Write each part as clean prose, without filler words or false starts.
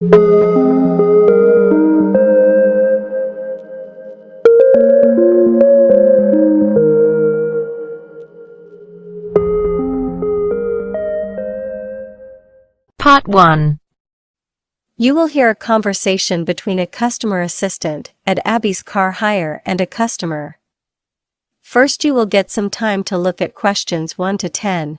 Part 1. You will hear a conversation between a customer assistant at Abby's car hire and a customer. First, you will get some time to look at questions 1 to 10.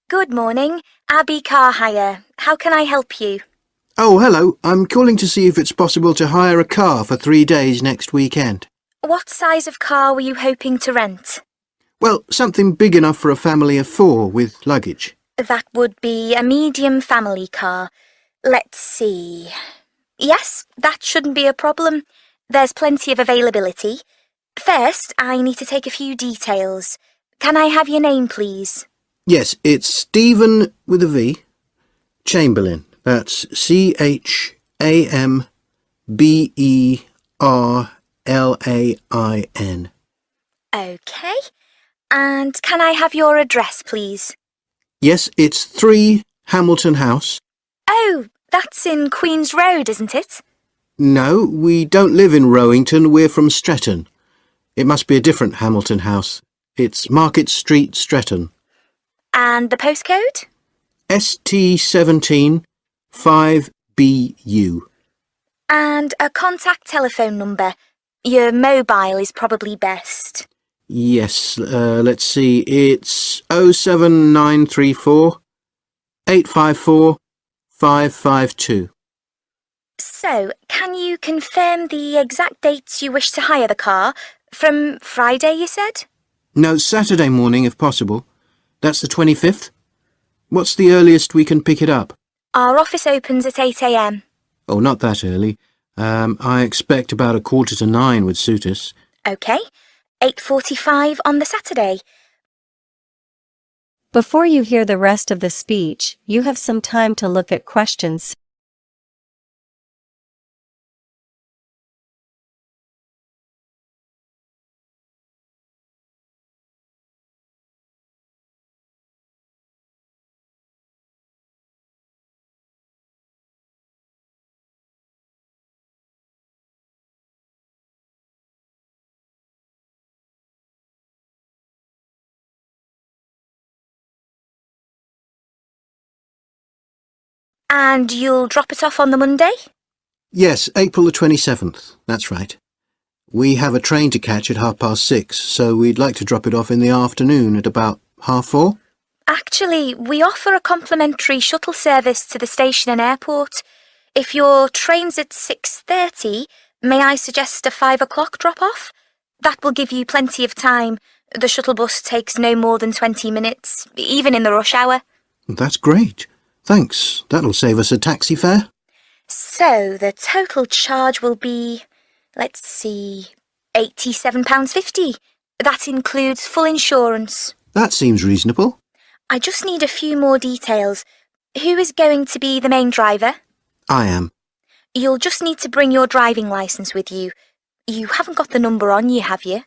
Good morning, Abby Car Hire. How can I help you? Oh, hello. I'm calling to see if it's possible to hire a car for 3 days next weekend. What size of car were you hoping to rent? Well, something big enough for a family of 4 with luggage. That would be a medium family car. Let's see. Yes, that shouldn't be a problem. There's plenty of availability. First, I need to take a few details. Can I have your name, please? Yes, it's Stephen with a V. Chamberlain. That's Chamberlain. OK. And can I have your address, please? Yes, it's 3 Hamilton House. Oh, that's in Queen's Road, isn't it? No, we don't live in Rowington. We're from Stretton. It must be a different Hamilton House. It's Market Street, Stretton. And the postcode? ST17 5BU. And a contact telephone number. Your mobile is probably best. Yes, let's see. It's 07934 854 552. So, can you confirm the exact dates you wish to hire the car? From Friday, you said? No, Saturday morning if possible. That's the 25th. What's the earliest we can pick it up? Our office opens at 8 a.m. Oh, not that early. I expect about 8:45 would suit us. OK. 8:45 on the Saturday. Before you hear the rest of the speech, you have some time to look at questions. And you'll drop it off on the Monday? Yes, April the 27th. That's right. We have a train to catch at 6:30, so we'd like to drop it off in the afternoon at about 4:30. Actually, we offer a complimentary shuttle service to the station and airport. If your train's at 6:30, may I suggest a 5 o'clock drop-off? That will give you plenty of time. The shuttle bus takes no more than 20 minutes, even in the rush hour. That's great. Thanks. That'll save us a taxi fare. So, the total charge will be, let's see, £87.50. That includes full insurance. That seems reasonable. I just need a few more details. Who is going to be the main driver? I am. You'll just need to bring your driving licence with you. You haven't got the number on you, have you?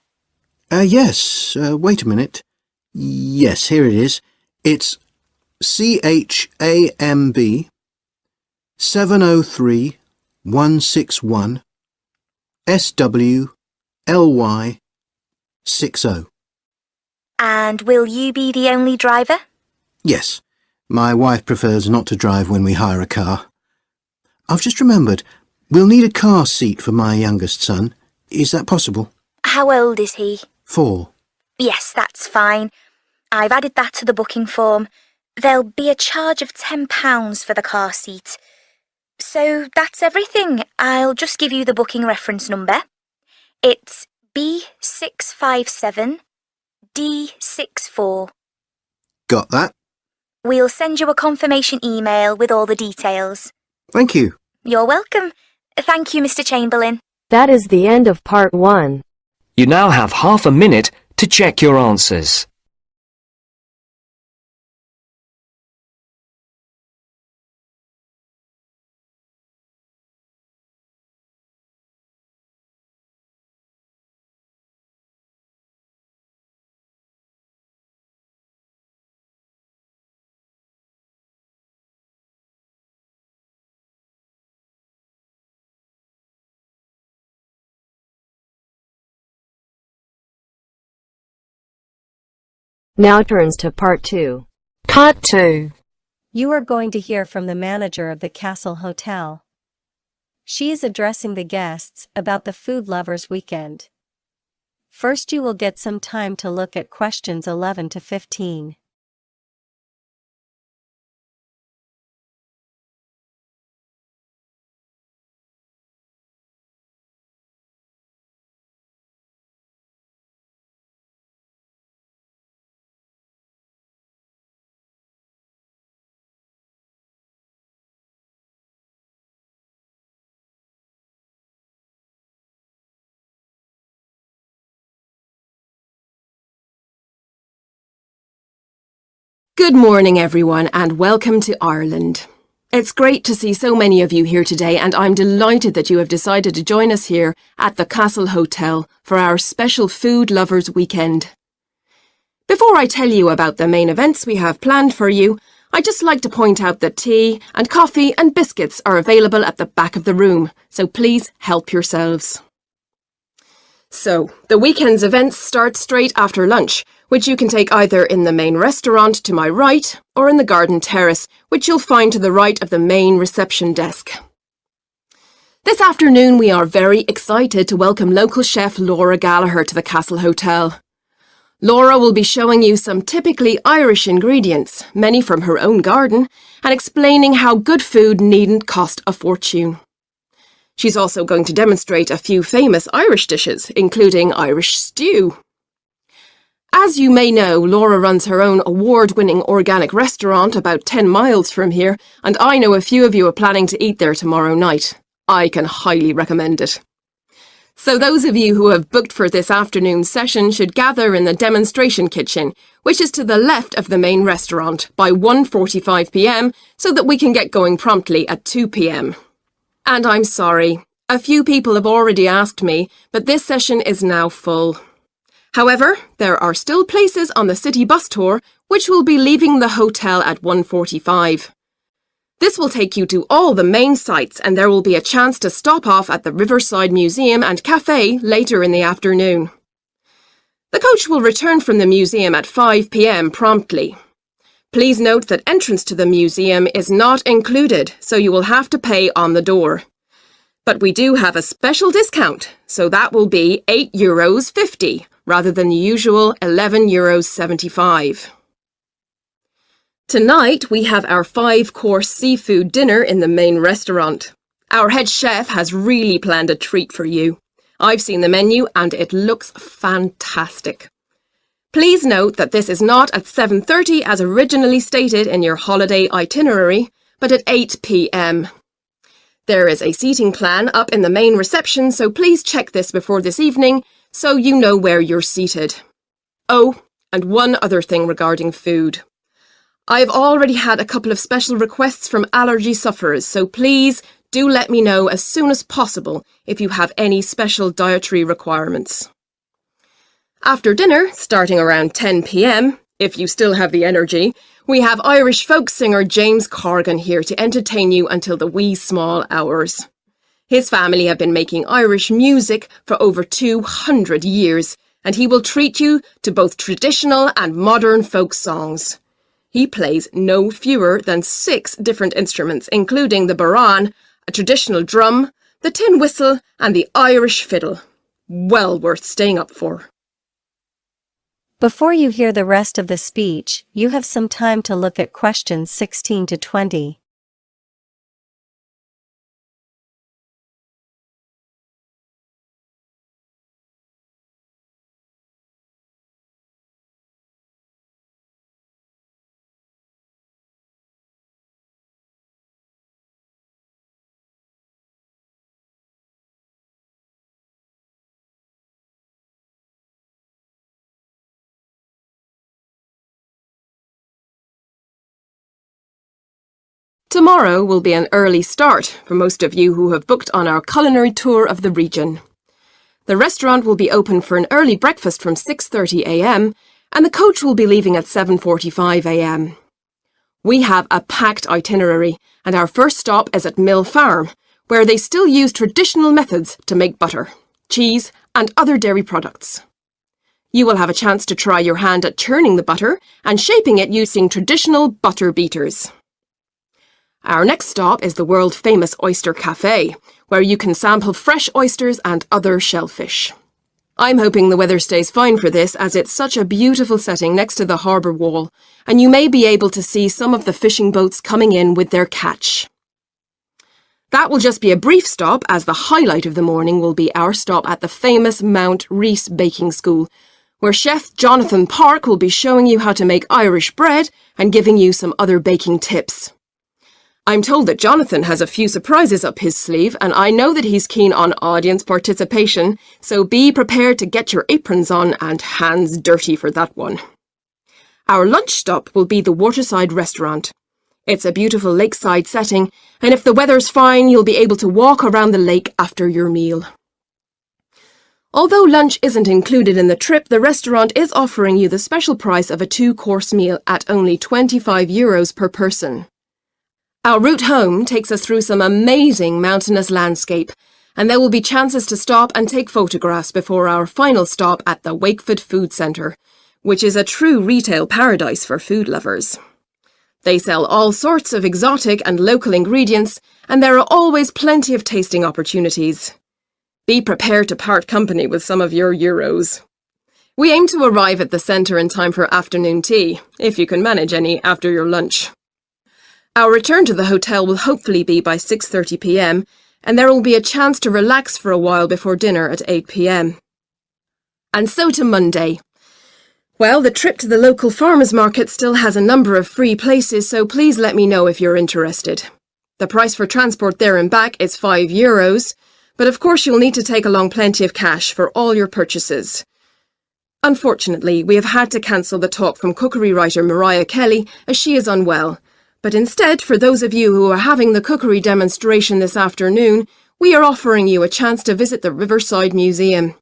Yes. Wait a minute. Yes, here it is. It's CHAMB 703161 SWLY 60. And will you be the only driver? Yes. My wife prefers not to drive when we hire a car. I've just remembered, we'll need a car seat for my youngest son. Is that possible? How old is he? 4. Yes, that's fine. I've added that to the booking form. There'll be a charge of £10 for the car seat. So that's everything. I'll just give you the booking reference number. It's B657D64. Got that? We'll send you a confirmation email with all the details. Thank you. You're welcome. Thank you, Mr. Chamberlain. That is the end of part 1. You now have half a minute to check your answers. Now turns to part 2. Cut 2. You are going to hear from the manager of the Castle Hotel. She is addressing the guests about the Food Lovers Weekend. First, you will get some time to look at questions 11 to 15. Good morning, everyone, and welcome to Ireland. It's great to see so many of you here today, and I'm delighted that you have decided to join us here at the Castle Hotel for our special Food Lovers Weekend. Before I tell you about the main events we have planned for you, I'd just like to point out that tea and coffee and biscuits are available at the back of the room, so please help yourselves. So, the weekend's events start straight after lunch, which you can take either in the main restaurant to my right or in the garden terrace, which you'll find to the right of the main reception desk. This afternoon we are very excited to welcome local chef Laura Gallagher to the Castle Hotel. Laura will be showing you some typically Irish ingredients, many from her own garden, and explaining how good food needn't cost a fortune. She's also going to demonstrate a few famous Irish dishes, including Irish stew. As you may know, Laura runs her own award-winning organic restaurant about 10 miles from here, and I know a few of you are planning to eat there tomorrow night. I can highly recommend it. So those of you who have booked for this afternoon's session should gather in the demonstration kitchen, which is to the left of the main restaurant, by 1:45 p.m, so that we can get going promptly at 2 p.m. And I'm sorry, a few people have already asked me, but this session is now full. However, there are still places on the city bus tour, which will be leaving the hotel at 1:45. This will take you to all the main sites, and there will be a chance to stop off at the Riverside Museum and Cafe later in the afternoon. The coach will return from the museum at 5 p.m. promptly. Please note that entrance to the museum is not included, so you will have to pay on the door. But we do have a special discount, so that will be €8.50 rather than the usual €11.75. Tonight we have our 5-course seafood dinner in the main restaurant. Our head chef has really planned a treat for you. I've seen the menu and it looks fantastic. Please note that this is not at 7:30 as originally stated in your holiday itinerary, but at 8 p.m. There is a seating plan up in the main reception, so please check this before this evening so you know where you're seated. Oh, and one other thing regarding food. I've already had a couple of special requests from allergy sufferers, so please do let me know as soon as possible if you have any special dietary requirements. After dinner, starting around 10 p.m, if you still have the energy, we have Irish folk singer James Corrigan here to entertain you until the wee small hours. His family have been making Irish music for over 200 years, and he will treat you to both traditional and modern folk songs. He plays no fewer than 6 different instruments, including the bodhrán, a traditional drum, the tin whistle, and the Irish fiddle. Well worth staying up for. Before you hear the rest of the speech, you have some time to look at questions 16 to 20. Tomorrow will be an early start for most of you who have booked on our culinary tour of the region. The restaurant will be open for an early breakfast from 6:30 a.m. and the coach will be leaving at 7:45 a.m. We have a packed itinerary and our first stop is at Mill Farm, where they still use traditional methods to make butter, cheese and other dairy products. You will have a chance to try your hand at churning the butter and shaping it using traditional butter beaters. Our next stop is the world-famous Oyster Cafe, where you can sample fresh oysters and other shellfish. I'm hoping the weather stays fine for this as it's such a beautiful setting next to the harbour wall, and you may be able to see some of the fishing boats coming in with their catch. That will just be a brief stop as the highlight of the morning will be our stop at the famous Mount Rees Baking School, where Chef Jonathan Park will be showing you how to make Irish bread and giving you some other baking tips. I'm told that Jonathan has a few surprises up his sleeve and I know that he's keen on audience participation, so be prepared to get your aprons on and hands dirty for that one. Our lunch stop will be the Waterside Restaurant. It's a beautiful lakeside setting and if the weather's fine you'll be able to walk around the lake after your meal. Although lunch isn't included in the trip, the restaurant is offering you the special price of a 2-course meal at only €25 per person. Our route home takes us through some amazing mountainous landscape, and there will be chances to stop and take photographs before our final stop at the Wakeford Food Centre, which is a true retail paradise for food lovers. They sell all sorts of exotic and local ingredients, and there are always plenty of tasting opportunities. Be prepared to part company with some of your euros. We aim to arrive at the centre in time for afternoon tea, if you can manage any after your lunch. Our return to the hotel will hopefully be by 6:30 p.m, and there will be a chance to relax for a while before dinner at 8 p.m. And so to Monday. Well, the trip to the local farmers market still has a number of free places, so please let me know if you're interested. The price for transport there and back is €5, but of course you'll need to take along plenty of cash for all your purchases. Unfortunately, we have had to cancel the talk from cookery writer Mariah Kelly as she is unwell. But instead, for those of you who are having the cookery demonstration this afternoon, we are offering you a chance to visit the Riverside Museum.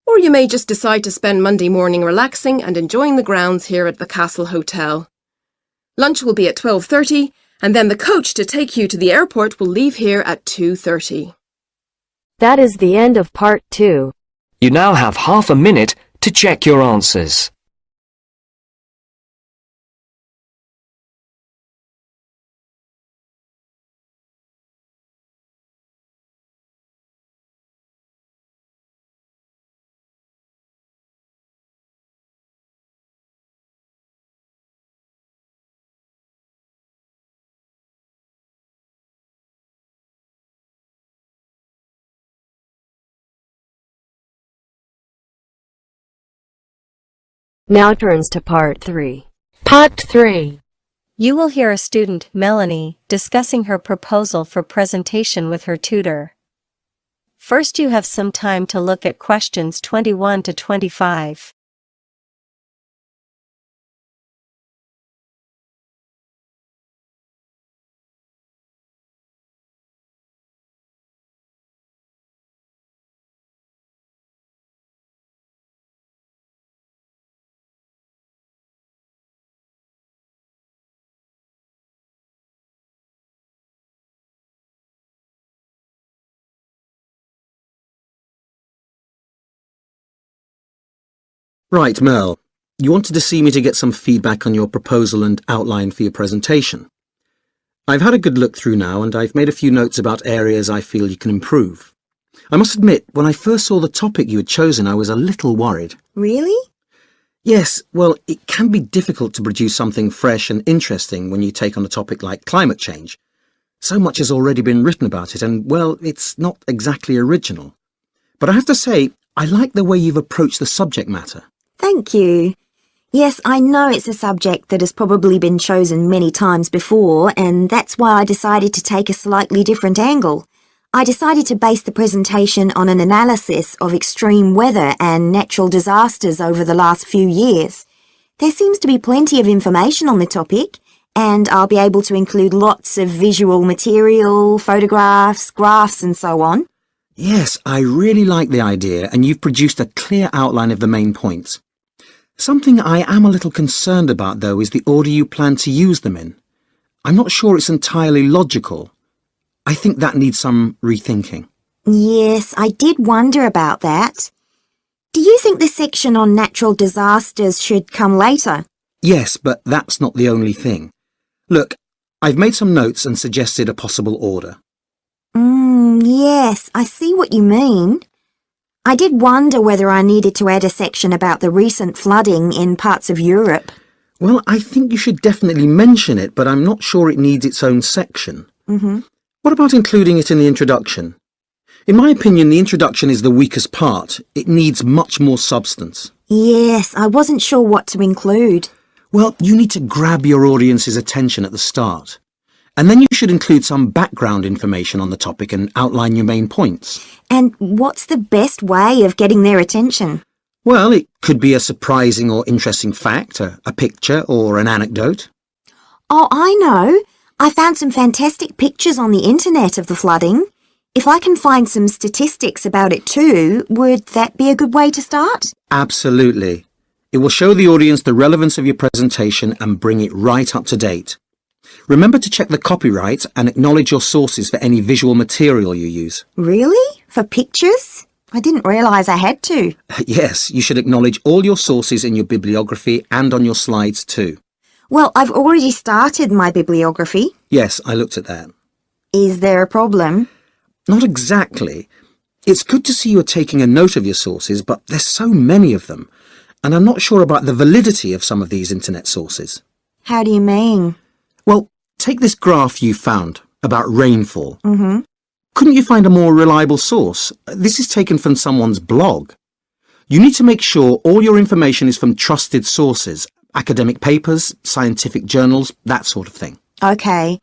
Or you may just decide to spend Monday morning relaxing and enjoying the grounds here at the Castle Hotel. Lunch will be at 12:30, and then the coach to take you to the airport will leave here at 2:30. That is the end of part 2. You now have half a minute to check your answers. Now turns to part 3. Part 3. You will hear a student, Melanie, discussing her proposal for presentation with her tutor. First, you have some time to look at questions 21 to 25. Right, Mel. You wanted to see me to get some feedback on your proposal and outline for your presentation. I've had a good look through now and I've made a few notes about areas I feel you can improve. I must admit, when I first saw the topic you had chosen, I was a little worried. Really? Yes, well, it can be difficult to produce something fresh and interesting when you take on a topic like climate change. So much has already been written about it and, well, it's not exactly original. But I have to say, I like the way you've approached the subject matter. Thank you. Yes, I know it's a subject that has probably been chosen many times before, and that's why I decided to take a slightly different angle. I decided to base the presentation on an analysis of extreme weather and natural disasters over the last few years. There seems to be plenty of information on the topic, and I'll be able to include lots of visual material, photographs, graphs and so on. Yes, I really like the idea, and you've produced a clear outline of the main points. Something I am a little concerned about, though, is the order you plan to use them in. I'm not sure it's entirely logical. I think that needs some rethinking. Yes, I did wonder about that. Do you think the section on natural disasters should come later? Yes, but that's not the only thing. Look, I've made some notes and suggested a possible order. Yes, I see what you mean. I did wonder whether I needed to add a section about the recent flooding in parts of Europe. Well, I think you should definitely mention it, but I'm not sure it needs its own section. What about including it in the introduction? In my opinion, the introduction is the weakest part. It needs much more substance. Yes, I wasn't sure what to include. Well, you need to grab your audience's attention at the start. And then you should include some background information on the topic and outline your main points. And what's the best way of getting their attention? Well, it could be a surprising or interesting fact, a picture or an anecdote. Oh, I know. I found some fantastic pictures on the internet of the flooding. If I can find some statistics about it too, would that be a good way to start? Absolutely. It will show the audience the relevance of your presentation and bring it right up to date. Remember to check the copyright and acknowledge your sources for any visual material you use. Really? For pictures? I didn't realise I had to. Yes, you should acknowledge all your sources in your bibliography and on your slides too. Well, I've already started my bibliography. Yes, I looked at that. Is there a problem? Not exactly. It's good to see you're taking a note of your sources, but there's so many of them, and I'm not sure about the validity of some of these internet sources. How do you mean? Well, take this graph you found about rainfall. Couldn't you find a more reliable source? This is taken from someone's blog. You need to make sure all your information is from trusted sources, academic papers, scientific journals, that sort of thing. Okay.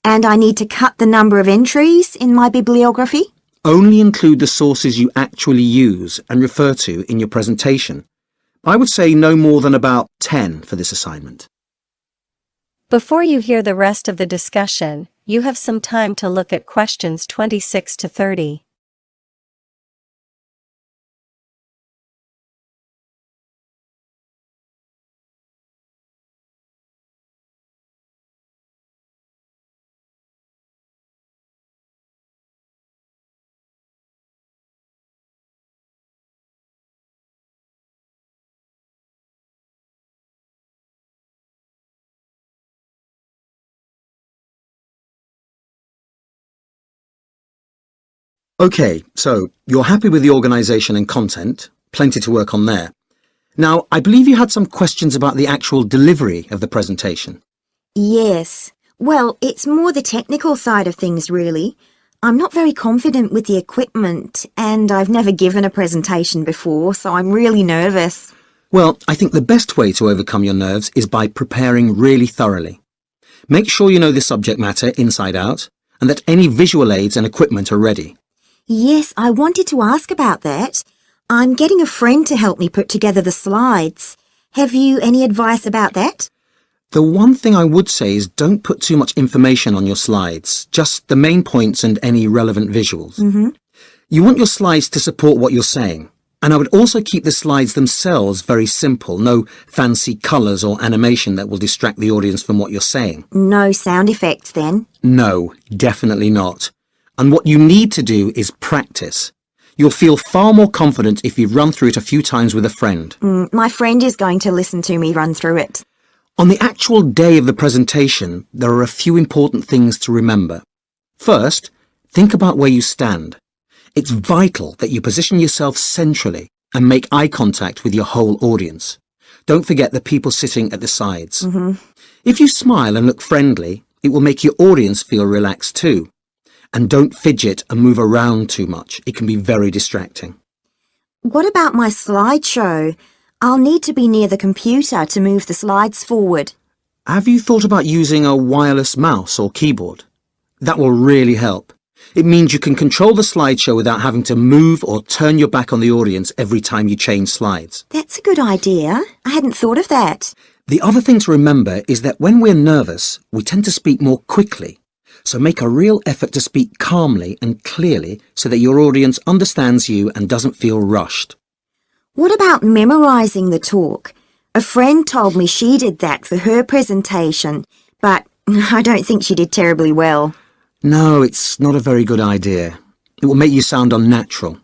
And I need to cut the number of entries in my bibliography? Only include the sources you actually use and refer to in your presentation. I would say no more than about 10 for this assignment. Before you hear the rest of the discussion, you have some time to look at questions 26 to 30. Okay, so you're happy with the organisation and content, plenty to work on there. Now, I believe you had some questions about the actual delivery of the presentation. Yes. Well, it's more the technical side of things, really. I'm not very confident with the equipment, and I've never given a presentation before, so I'm really nervous. Well, I think the best way to overcome your nerves is by preparing really thoroughly. Make sure you know the subject matter inside out, and that any visual aids and equipment are ready. Yes, I wanted to ask about that. I'm getting a friend to help me put together the slides. Have you any advice about that? The one thing I would say is don't put too much information on your slides, just the main points and any relevant visuals. You want your slides to support what you're saying, and I would also keep the slides themselves very simple, no fancy colours or animation that will distract the audience from what you're saying. No sound effects then? No, definitely not. And what you need to do is practice. You'll feel far more confident if you've run through it a few times with a friend. My friend is going to listen to me run through it. On the actual day of the presentation, there are a few important things to remember. First, think about where you stand. It's vital that you position yourself centrally and make eye contact with your whole audience. Don't forget the people sitting at the sides. If you smile and look friendly, it will make your audience feel relaxed too. And don't fidget and move around too much. It can be very distracting. What about my slideshow? I'll need to be near the computer to move the slides forward. Have you thought about using a wireless mouse or keyboard? That will really help. It means you can control the slideshow without having to move or turn your back on the audience every time you change slides. That's a good idea. I hadn't thought of that. The other thing to remember is that when we're nervous, we tend to speak more quickly. So make a real effort to speak calmly and clearly so that your audience understands you and doesn't feel rushed. What about memorising the talk? A friend told me she did that for her presentation, but I don't think she did terribly well. No, it's not a very good idea. It will make you sound unnatural.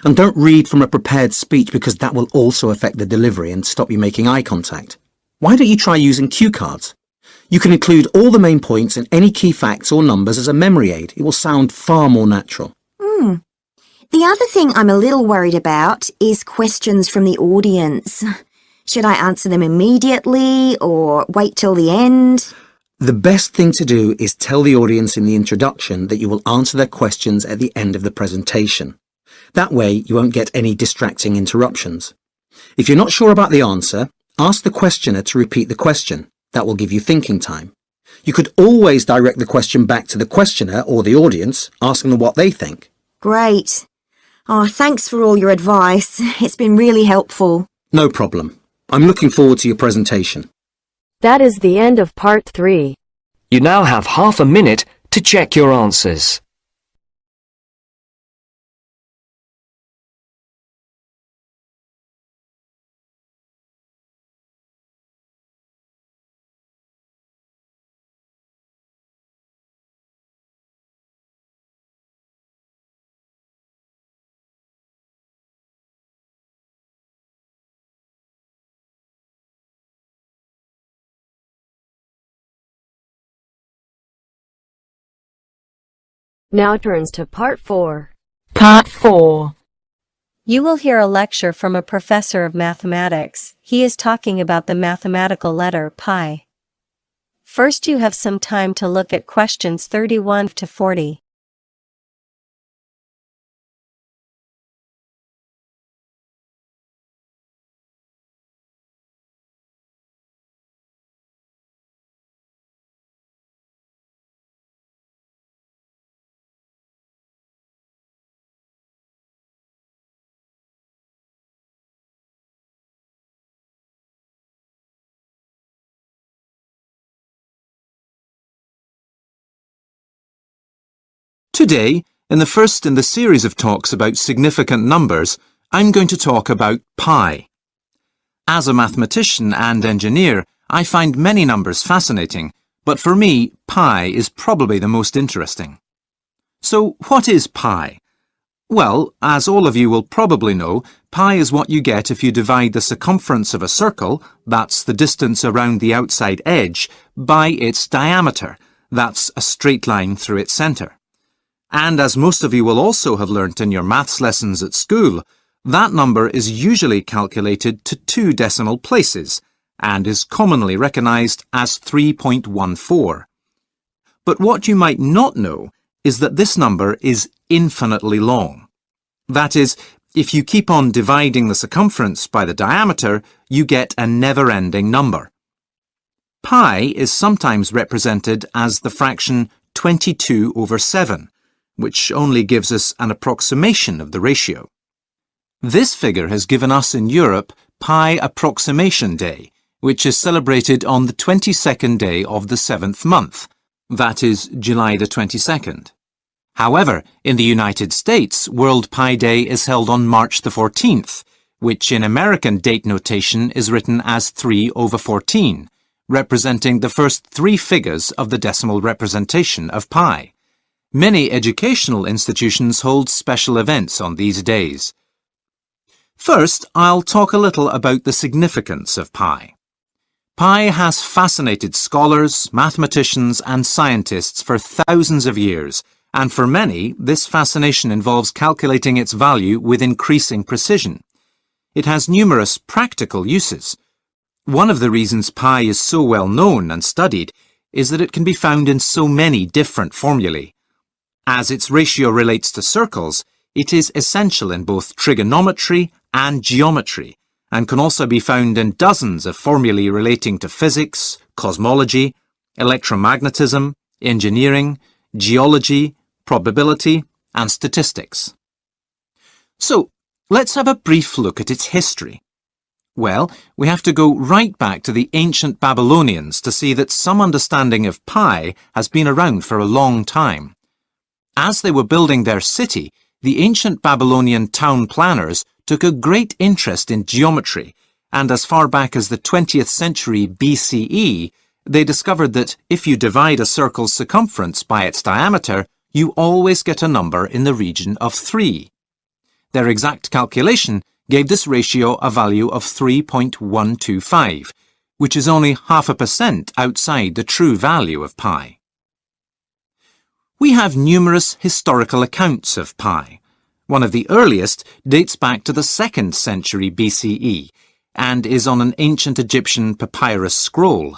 And don't read from a prepared speech because that will also affect the delivery and stop you making eye contact. Why don't you try using cue cards? You can include all the main points and any key facts or numbers as a memory aid. It will sound far more natural. The other thing I'm a little worried about is questions from the audience. Should I answer them immediately or wait till the end? The best thing to do is tell the audience in the introduction that you will answer their questions at the end of the presentation. That way you won't get any distracting interruptions. If you're not sure about the answer, ask the questioner to repeat the question. That will give you thinking time. You could always direct the question back to the questioner or the audience, asking them what they think. Great. Oh, thanks for all your advice. It's been really helpful. No problem. I'm looking forward to your presentation. That is the end of part 3. You now have half a minute to check your answers. Now turns to part 4. Part 4. You will hear a lecture from a professor of mathematics. He is talking about the mathematical letter pi. First, you have some time to look at questions 31 to 40. Today, in the first in the series of talks about significant numbers, I'm going to talk about pi. As a mathematician and engineer, I find many numbers fascinating, but for me, pi is probably the most interesting. So, what is pi? Well, as all of you will probably know, pi is what you get if you divide the circumference of a circle, that's the distance around the outside edge, by its diameter, that's a straight line through its centre. And as most of you will also have learnt in your maths lessons at school, that number is usually calculated to 2 decimal places and is commonly recognised as 3.14. But what you might not know is that this number is infinitely long. That is, if you keep on dividing the circumference by the diameter, you get a never-ending number. Pi is sometimes represented as the fraction 22 over 7, which only gives us an approximation of the ratio. This figure has given us in Europe Pi Approximation Day, which is celebrated on the 22nd day of the 7th month, that is July the 22nd. However, in the United States, World Pi Day is held on March the 14th, which in American date notation is written as 3 over 14, representing the first 3 figures of the decimal representation of pi. Many educational institutions hold special events on these days. First, I'll talk a little about the significance of pi. Pi has fascinated scholars, mathematicians and scientists for thousands of years, and for many, this fascination involves calculating its value with increasing precision. It has numerous practical uses. One of the reasons pi is so well known and studied is that it can be found in so many different formulae. As its ratio relates to circles, it is essential in both trigonometry and geometry, and can also be found in dozens of formulae relating to physics, cosmology, electromagnetism, engineering, geology, probability, and statistics. So, let's have a brief look at its history. Well, we have to go right back to the ancient Babylonians to see that some understanding of pi has been around for a long time. As they were building their city, the ancient Babylonian town planners took a great interest in geometry, and as far back as the 20th century BCE, they discovered that if you divide a circle's circumference by its diameter, you always get a number in the region of 3. Their exact calculation gave this ratio a value of 3.125, which is only 0.5% outside the true value of pi. We have numerous historical accounts of pi. One of the earliest dates back to the 2nd century BCE and is on an ancient Egyptian papyrus scroll.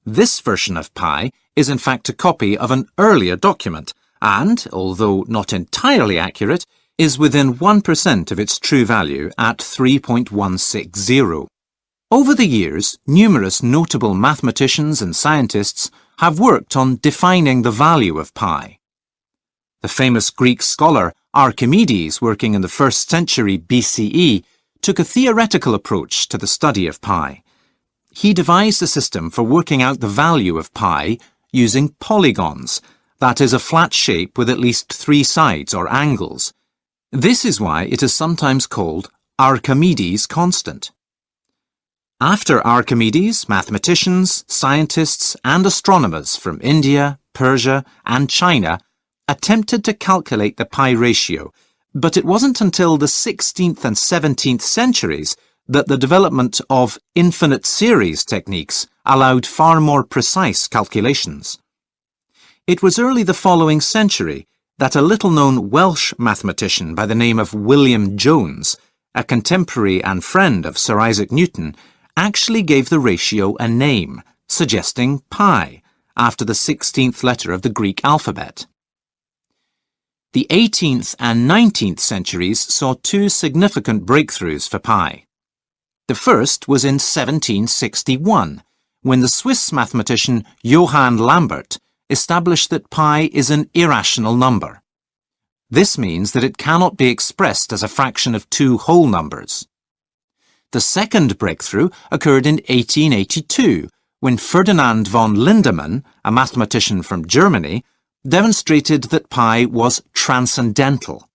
This version of pi is in fact a copy of an earlier document and, although not entirely accurate, is within 1% of its true value at 3.160. Over the years, numerous notable mathematicians and scientists have worked on defining the value of pi. The famous Greek scholar Archimedes, working in the 1st century BCE, took a theoretical approach to the study of pi. He devised a system for working out the value of pi using polygons, that is, a flat shape with at least 3 sides or angles. This is why it is sometimes called Archimedes' constant. After Archimedes, mathematicians, scientists and astronomers from India, Persia and China attempted to calculate the pi ratio, but it wasn't until the 16th and 17th centuries that the development of infinite series techniques allowed far more precise calculations. It was early the following century that a little-known Welsh mathematician by the name of William Jones, a contemporary and friend of Sir Isaac Newton, actually gave the ratio a name, suggesting pi, after the 16th letter of the Greek alphabet. The 18th and 19th centuries saw 2 significant breakthroughs for pi. The first was in 1761, when the Swiss mathematician Johann Lambert established that pi is an irrational number. This means that it cannot be expressed as a fraction of 2 whole numbers. The second breakthrough occurred in 1882, when Ferdinand von Lindemann, a mathematician from Germany, demonstrated that pi was transcendental.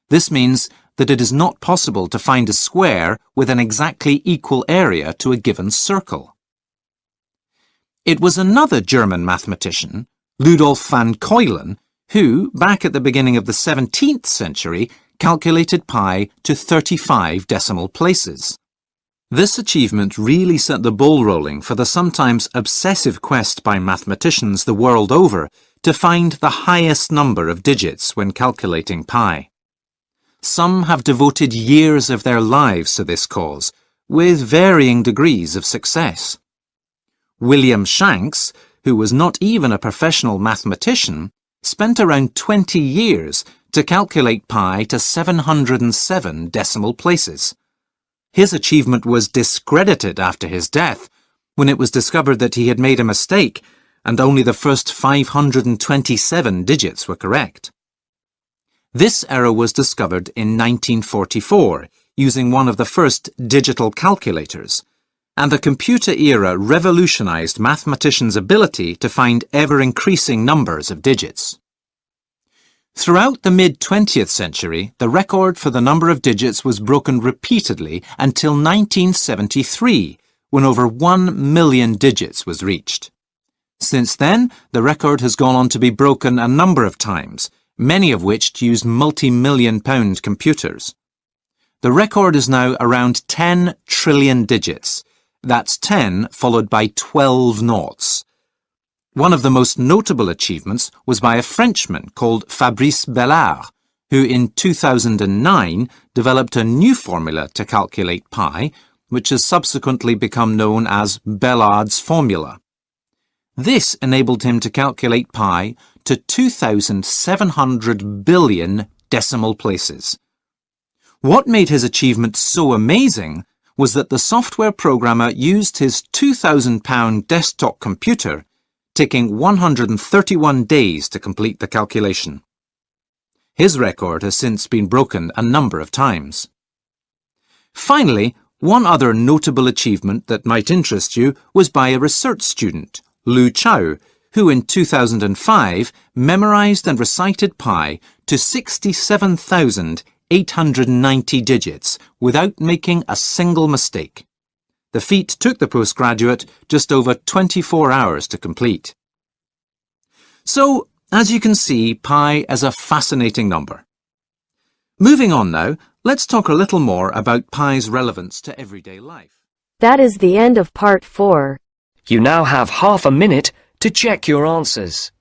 This means that it is not possible to find a square with an exactly equal area to a given circle. It was another German mathematician, Ludolf van Ceulen, who, back at the beginning of the 17th century, calculated pi to 35 decimal places. This achievement really set the ball rolling for the sometimes obsessive quest by mathematicians the world over to find the highest number of digits when calculating pi. Some have devoted years of their lives to this cause, with varying degrees of success. William Shanks, who was not even a professional mathematician, spent around 20 years to calculate pi to 707 decimal places. His achievement was discredited after his death, when it was discovered that he had made a mistake and only the first 527 digits were correct. This error was discovered in 1944 using one of the first digital calculators, and the computer era revolutionized mathematicians' ability to find ever-increasing numbers of digits. Throughout the mid-20th century, the record for the number of digits was broken repeatedly until 1973, when over 1 million digits was reached. Since then, the record has gone on to be broken a number of times, many of which use multi-million-pound computers. The record is now around 10 trillion digits. That's 10 followed by 12 noughts. One of the most notable achievements was by a Frenchman called Fabrice Bellard, who in 2009 developed a new formula to calculate pi, which has subsequently become known as Bellard's formula. This enabled him to calculate pi to 2,700 billion decimal places. What made his achievement so amazing was that the software programmer used his £2,000 desktop computer, taking 131 days to complete the calculation. His record has since been broken a number of times. Finally, One other notable achievement that might interest you was by a research student, Lu Chao, who in 2005 memorised and recited pi to 67,890 digits without making a single mistake. The feat took the postgraduate just over 24 hours to complete. So, as you can see, pi is a fascinating number. Moving on now, let's talk a little more about pi's relevance to everyday life. That is the end of part 4. You now have half a minute to check your answers.